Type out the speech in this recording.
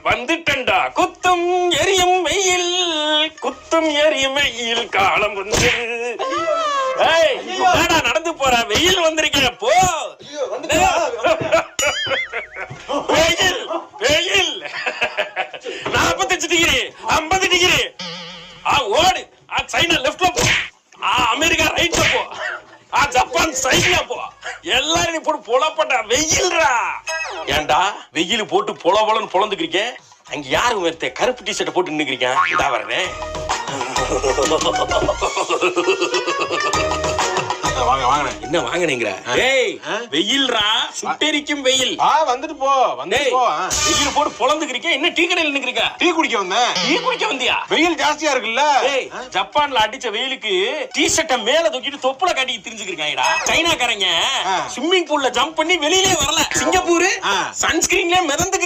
வந்துட்டண்டா குத்தும் எரியும் வெயில் குத்தும் எரியும் வெயில் காலம் வந்து நடந்து போற வெயில் வந்திருக்கேன் போ. வெயில் வெயில் 45 டிகிரி 50 டிகிரி. ஓடு. சைனா லெஃப்ட்ல போ, அமெரிக்கா ரைட்ல போ, ஜப்பான் சைட்ல போ. எல்லாரும் போட்டு பொலப்பட்ட வெயில்ரா. ஏண்டா வெயில் போட்டு பொல பொலன்னு பொழந்துக்கிறீங்க? அங்க யாரு ஒருத்த கருப்பு டி ஷர்ட் போட்டு நின்னுக்கிறீங்க? இதா வரேன். என்ன வாங்கினீங்க? வெயில்ரா, சுட்டெரிக்கும் வெயில். வந்துட்டு போ, வந்துட்டு போ. வெயில் போட்டு பொழந்துக்கிறீங்க. என்ன டீ கடையில் நின்னுக்கிறீங்க? டீ குடிக்க வந்தேன். டீ குடிக்க வந்தியா? வெயில் ஜாஸ்தியா இருக்குல்ல. ஜப்பான்ல அடிச்ச வெயிலுக்கு டி ஷர்ட்ட மேல தூக்கிட்டு தொப்புல காட்டி திரிஞ்சுக்கிறீங்கடா. சைனாக்காரங்க ஸ்விம்மிங் பூல்ல ஜம்ப் பண்ணி வெளியிலே வரல. சிங்கப்பூர் சன்ஸ்கிரீன்ல மிதந்து